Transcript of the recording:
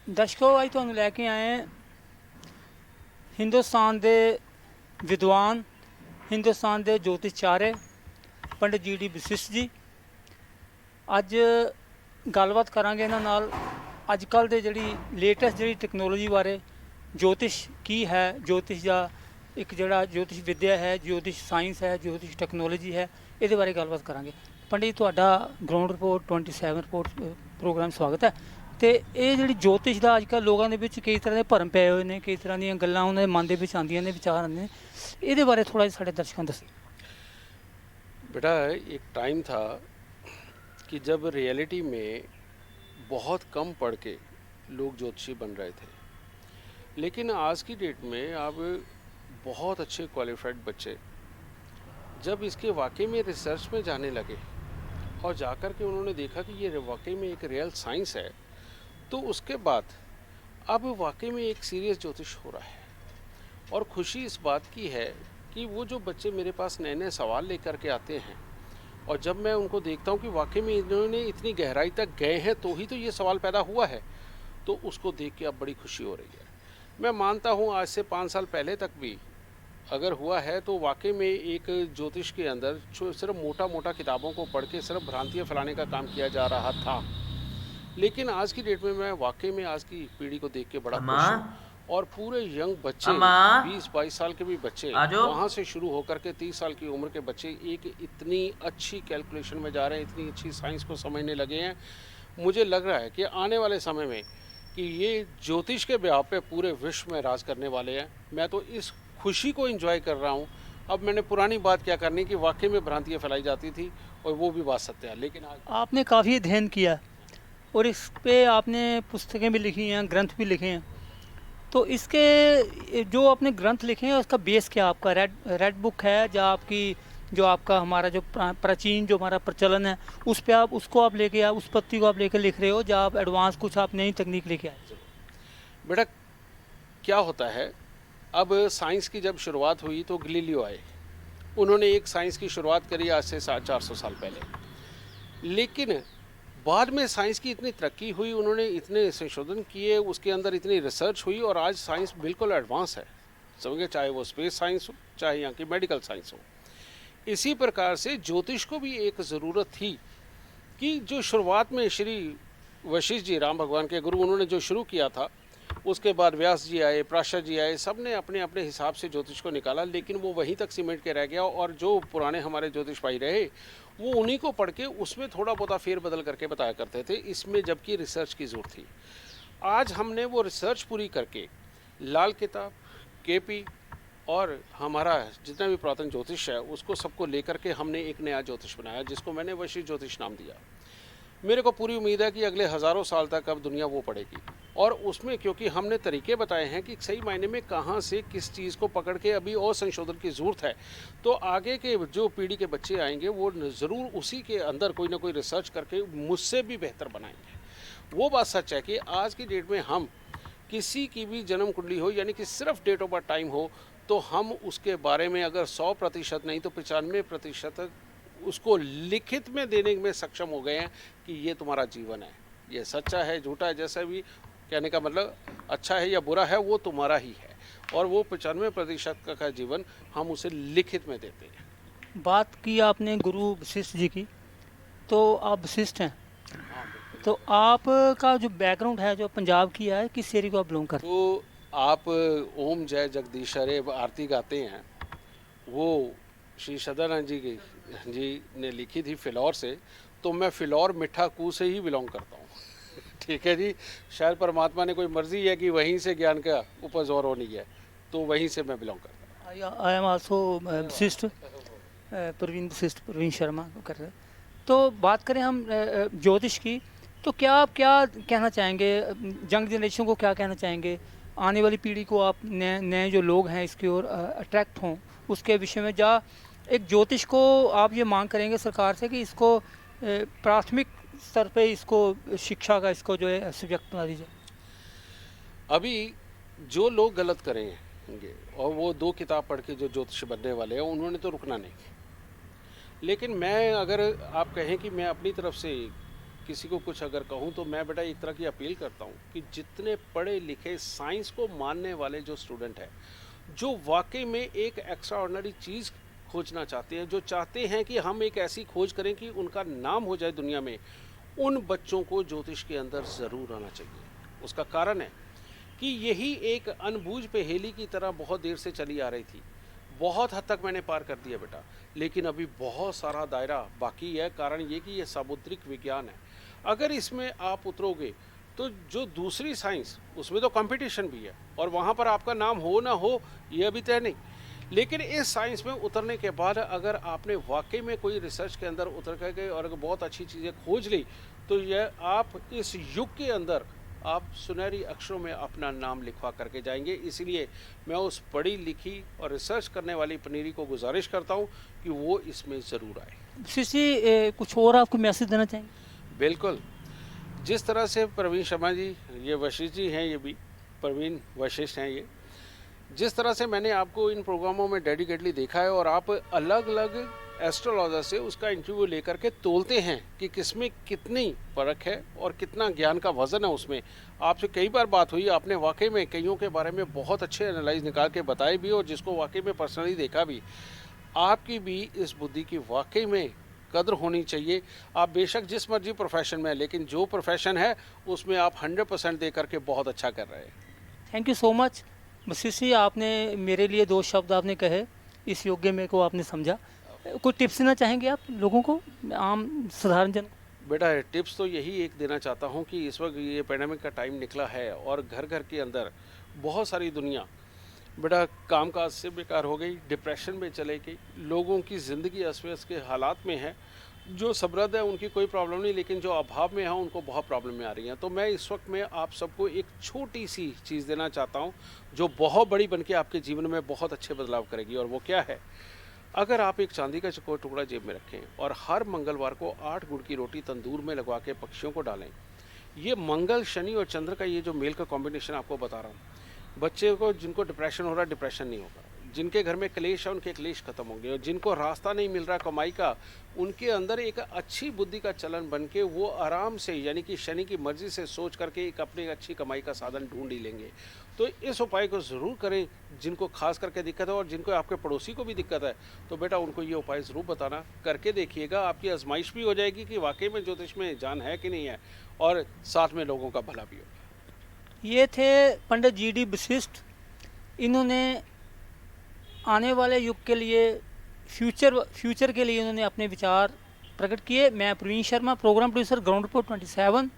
दर्शकों अज तुहानूं लैके आए हिंदुस्तान के विद्वान हिंदुस्तान के ज्योतिषचार्य पंडित जी वशिष्ठ जी। अज गलबात करांगे इन्हां नाल अजकल दे जिहड़ी लेटेस्ट जिहड़ी टैक्नोलॉजी बारे ज्योतिष की है, ज्योतिष का एक जिहड़ा ज्योतिष विद्या है, ज्योतिष साइंस है, ज्योतिष टैक्नोलॉजी है, ये बारे गलबात करांगे। पंडित जी तुहाडा ग्राउंड रिपोर्ट 27 रिपोर्ट प्रोग्राम स्वागत है। तो ये जी ज्योतिष का अजकल लोगों के कई तरह के भरम पे हुए हैं, कई तरह दी गल्लां उन्होंने मन के आंदियां ने, विचार आते हैं, ये बारे थोड़ा जिहा साडे दर्शकों दस। बेटा एक टाइम था कि जब रियलिटी में बहुत कम पढ़ के लोग ज्योतिषी बन रहे थे, लेकिन आज की डेट में अब बहुत अच्छे क्वालिफाइड बच्चे जब इसके वाकई में रिसर्च में जाने लगे और जाकर के उन्होंने देखा कि ये वाकई में एक रियल साइंस है, तो उसके बाद अब वाकई में एक सीरियस ज्योतिष हो रहा है। और खुशी इस बात की है कि वो जो बच्चे मेरे पास नए नए सवाल लेकर के आते हैं और जब मैं उनको देखता हूँ कि वाकई में इन्होंने इतनी गहराई तक गए हैं तो ही तो ये सवाल पैदा हुआ है, तो उसको देख के अब बड़ी खुशी हो रही है। मैं मानता हूँ आज से 5 साल पहले तक भी अगर हुआ है तो वाकई में एक ज्योतिष के अंदर सिर्फ मोटा मोटा किताबों को पढ़ के सिर्फ भ्रांतियाँ फैलाने का काम किया जा रहा था। लेकिन आज की डेट में मैं वाकई में आज की पीढ़ी को देख के बड़ा खुश हूँ। और पूरे यंग बच्चे 20-22 साल के भी बच्चे वहाँ से शुरू होकर के 30 साल की उम्र के बच्चे एक इतनी अच्छी कैलकुलेशन में जा रहे हैं, इतनी अच्छी साइंस को समझने लगे हैं। मुझे लग रहा है कि आने वाले समय में कि ये ज्योतिष के ब्याह पे पूरे विश्व में राज करने वाले हैं। मैं तो इस खुशी को एंजॉय कर रहा हूँ। अब मैंने पुरानी बात क्या करनी कि वाकई में भ्रांतियाँ फैलाई जाती थी और वो भी बात सत्य है। लेकिन आज आपने काफ़ी अध्ययन किया और इस पे आपने पुस्तकें भी लिखी हैं, ग्रंथ भी लिखे हैं, तो इसके जो आपने ग्रंथ लिखे हैं उसका बेस क्या आपका रेड बुक है या आपकी जो आपका हमारा जो प्राचीन जो हमारा प्रचलन है उस पे आप उसको आप लेके उस पत्ती को आप लेकर लिख रहे हो या आप एडवांस कुछ आप नई तकनीक लेके आए? बेटा क्या होता है, अब साइंस की जब शुरुआत हुई तो गलीलियो आए, उन्होंने एक साइंस की शुरुआत करी आज से 400 साल पहले। लेकिन बाद में साइंस की इतनी तरक्की हुई, उन्होंने इतने संशोधन किए, उसके अंदर इतनी रिसर्च हुई और आज साइंस बिल्कुल एडवांस है, समझिए, चाहे वो स्पेस साइंस हो चाहे यहाँ की मेडिकल साइंस हो। इसी प्रकार से ज्योतिष को भी एक ज़रूरत थी कि जो शुरुआत में श्री वशिष्ठ जी, राम भगवान के गुरु, उन्होंने जो शुरू किया था, उसके बाद व्यास जी आए, प्राशर जी आए, सब ने अपने अपने हिसाब से ज्योतिष को निकाला, लेकिन वो वहीं तक सिमट के रह गया। और जो पुराने हमारे ज्योतिष भाई रहे वो उन्हीं को पढ़ के उसमें थोड़ा बहुत फेर बदल करके बताया करते थे, इसमें जबकि रिसर्च की ज़रूरत थी। आज हमने वो रिसर्च पूरी करके लाल किताब, केपी और हमारा जितना भी पुरातन ज्योतिष है उसको सबको लेकर के हमने एक नया ज्योतिष बनाया जिसको मैंने वशिष्ठ ज्योतिष नाम दिया। मेरे को पूरी उम्मीद है कि अगले हज़ारों साल तक अब दुनिया वो पढ़ेगी। और उसमें क्योंकि हमने तरीके बताए हैं कि सही मायने में कहाँ से किस चीज़ को पकड़ के अभी और संशोधन की ज़रूरत है, तो आगे के जो पीढ़ी के बच्चे आएंगे वो ज़रूर उसी के अंदर कोई ना कोई रिसर्च करके मुझसे भी बेहतर बनाएंगे। वो बात सच है कि आज की डेट में हम किसी की भी जन्म कुंडली हो, यानी कि सिर्फ डेट ऑफ बर्थ टाइम हो, तो हम उसके बारे में अगर 100% नहीं तो 95% उसको लिखित में देने में सक्षम हो गए हैं कि ये तुम्हारा जीवन है, ये सच्चा है, झूठा है, जैसा भी कहने का मतलब अच्छा है या बुरा है, वो तुम्हारा ही है। और वो 95% का जीवन हम उसे लिखित में देते हैं। बात की आपने गुरु वशिष्ठ जी की, तो आप वशिष्ठ हैं, तो आपका जो बैकग्राउंड है जो पंजाब की है, किस एरिया को आप बिलोंग करते हैं? तो आप ओम जय जगदीश हरे आरती गाते हैं, वो श्री सदानंद जी ने लिखी थी फिलौर से, तो मैं फिलौर मिठा कू से ही बिलोंग करता हूँ। ठीक है जी, शायद परमात्मा ने कोई मर्जी है कि वहीं से ज्ञान का उपज और होनी है, तो वहीं से मैं बिलोंग करता हूँ। I am also Vashishtha, Praveen Sharma कर रहे। तो बात करें हम ज्योतिष की, तो क्या आप क्या कहना चाहेंगे, यंग जनरेशन को क्या कहना चाहेंगे, आने वाली पीढ़ी को आप नए नए जो लोग हैं इसकी ओर अट्रैक्ट हों उसके विषय में, या एक ज्योतिष को आप ये मांग करेंगे सरकार से कि इसको प्राथमिक स्तर पे इसको शिक्षा का इसको जो है सब्जेक्ट बना दीजिए? अभी जो लोग गलत करेंगे और वो 2 किताब पढ़ के जो ज्योतिष बनने वाले हैं उन्होंने तो रुकना नहीं। लेकिन मैं अगर आप कहें कि मैं अपनी तरफ से किसी को कुछ अगर कहूँ तो मैं बेटा एक तरह की अपील करता हूँ कि जितने पढ़े लिखे साइंस को मानने वाले जो स्टूडेंट हैं, जो वाकई में एक एक्स्ट्रा ऑर्डिनरी चीज़ खोजना चाहते हैं, जो चाहते हैं कि हम एक ऐसी खोज करें कि उनका नाम हो जाए दुनिया में, उन बच्चों को ज्योतिष के अंदर ज़रूर आना चाहिए। उसका कारण है कि यही एक अनबूझ पहेली की तरह बहुत देर से चली आ रही थी। बहुत हद तक मैंने पार कर दिया बेटा, लेकिन अभी बहुत सारा दायरा बाकी है। कारण ये कि ये सामुद्रिक विज्ञान है। अगर इसमें आप उतरोगे तो जो दूसरी साइंस, उसमें तो कंपटीशन भी है और वहाँ पर आपका नाम हो ना हो ये अभी तय नहीं। लेकिन इस साइंस में उतरने के बाद अगर आपने वाकई में कोई रिसर्च के अंदर उतर कर गए और अगर बहुत अच्छी चीज़ें खोज ली, तो यह आप इस युग के अंदर आप सुनहरी अक्षरों में अपना नाम लिखवा करके जाएंगे। इसीलिए मैं उस पढ़ी लिखी और रिसर्च करने वाली पनीरी को गुजारिश करता हूँ कि वो इसमें ज़रूर आए। वशिष्ठ जी, कुछ और आपको मैसेज देना चाहेंगे? बिल्कुल, जिस तरह से प्रवीण शर्मा जी, ये वशिष्ठ जी हैं, ये भी प्रवीण वशिष्ठ हैं ये, जिस तरह से मैंने आपको इन प्रोग्रामों में डेडिकेटली देखा है और आप अलग अलग एस्ट्रोलॉजर से उसका इंटरव्यू लेकर के तोलते हैं कि किसमें कितनी परख है और कितना ज्ञान का वजन है उसमें। आपसे कई बार बात हुई, आपने वाकई में कईयों के बारे में बहुत अच्छे एनालाइज निकाल के बताए भी और जिसको वाकई में पर्सनली देखा भी। आपकी भी इस बुद्धि की वाकई में कद्र होनी चाहिए। आप बेशक जिस मर्जी प्रोफेशन में है, लेकिन जो प्रोफेशन है उसमें आप 100% दे करके बहुत अच्छा कर रहे हैं। Thank you so much Vashishtha ji, आपने मेरे लिए 2 शब्द आपने कहे, इस योग्य में को आपने समझा। कोई टिप्स देना चाहेंगे आप लोगों को, आम साधारण जन? बेटा टिप्स तो यही एक देना चाहता हूँ कि इस वक्त ये पैंडेमिक का टाइम निकला है और घर घर के अंदर बहुत सारी दुनिया बेटा कामकाज से बेकार हो गई, डिप्रेशन में चले गई, लोगों की ज़िंदगी अस्त व्यस्त के हालात में है। जो समृद्ध है उनकी कोई प्रॉब्लम नहीं, लेकिन जो अभाव में है उनको बहुत प्रॉब्लम में आ रही हैं। तो मैं इस वक्त में आप सबको एक छोटी सी चीज़ देना चाहता हूँ जो बहुत बड़ी बन के आपके जीवन में बहुत अच्छे बदलाव करेगी। और वो क्या है, अगर आप एक चांदी का चकोर टुकड़ा जेब में रखें और हर मंगलवार को 8 गुड़ की रोटी तंदूर में लगवा के पक्षियों को डालें, ये मंगल, शनि और चंद्र का ये जो मेल का कॉम्बिनेशन आपको बता रहा हूँ, बच्चे को जिनको डिप्रेशन हो रहा है डिप्रेशन नहीं होगा, जिनके घर में क्लेश है उनके क्लेश खत्म होंगे, और जिनको रास्ता नहीं मिल रहा कमाई का, उनके अंदर एक अच्छी बुद्धि का चलन बन के वो आराम से, यानी कि शनि की मर्जी से सोच करके एक अपनी अच्छी कमाई का साधन ढूंढ ही लेंगे। तो इस उपाय को ज़रूर करें। जिनको खास करके दिक्कत है और जिनको आपके पड़ोसी को भी दिक्कत है, तो बेटा उनको ये उपाय ज़रूर बताना, करके देखिएगा। आपकी आजमाइश भी हो जाएगी कि वाकई में ज्योतिष में जान है कि नहीं है, और साथ में लोगों का भला भी होगा। ये थे पंडित जी.डी. वशिष्ठ। इन्होंने आने वाले युग के लिए, फ्यूचर के लिए इन्होंने अपने विचार प्रकट किए। मैं Praveen Sharma, programme producer, ground report 27।